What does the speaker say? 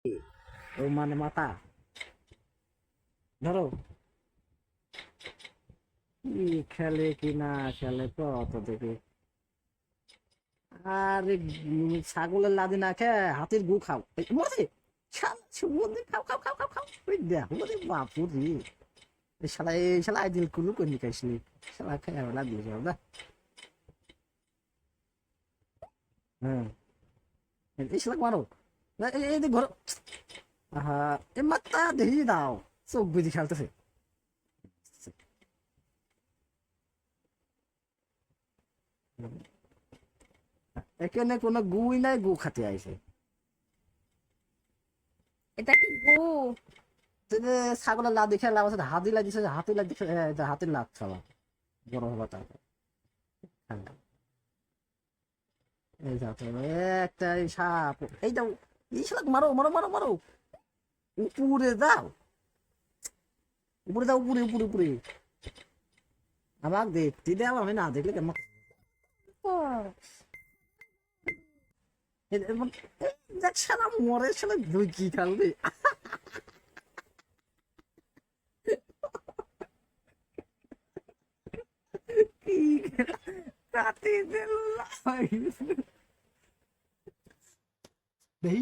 ও মানে মাথা ধরো কি খেলে কি না খেলে কত দেখে। আরে ছাগলের লাদি না খেয়ে হাতির গু খাও মরে খাও খাও খাও খাও খাও ওই দেখো রে বাপুরি এই শালা আইদিল কুলু করে নিকাইছিলি শালা খেয়ে ওলা দিয়ে যাও না। হ্যাঁ এই শালা মারো এই ঘর আহা এ মাত্তা দেখি দাও চোখ বুঝি খেলতেছে। এখানে কোনো গুই নাই গু খাতে আইছে। এটা কি গু? ছাগলের লাদ দেখে লাভ আছে হাতি লাগিছে হাতি লাগিছে হাতির লাভ খাওয়া বড় হবা তারপর এই যাও তো একটা এই সাপ এই দাও এই শালাক মারো মারো মারো মারো উপরে দাও উপরে দাও উপরে উপরে উপরে আমাকে দেখতে দাও আমি না দেখলে কেমন দেখ শালা মরে শালা দুই কি খালবে কি কাটি দিল দেখি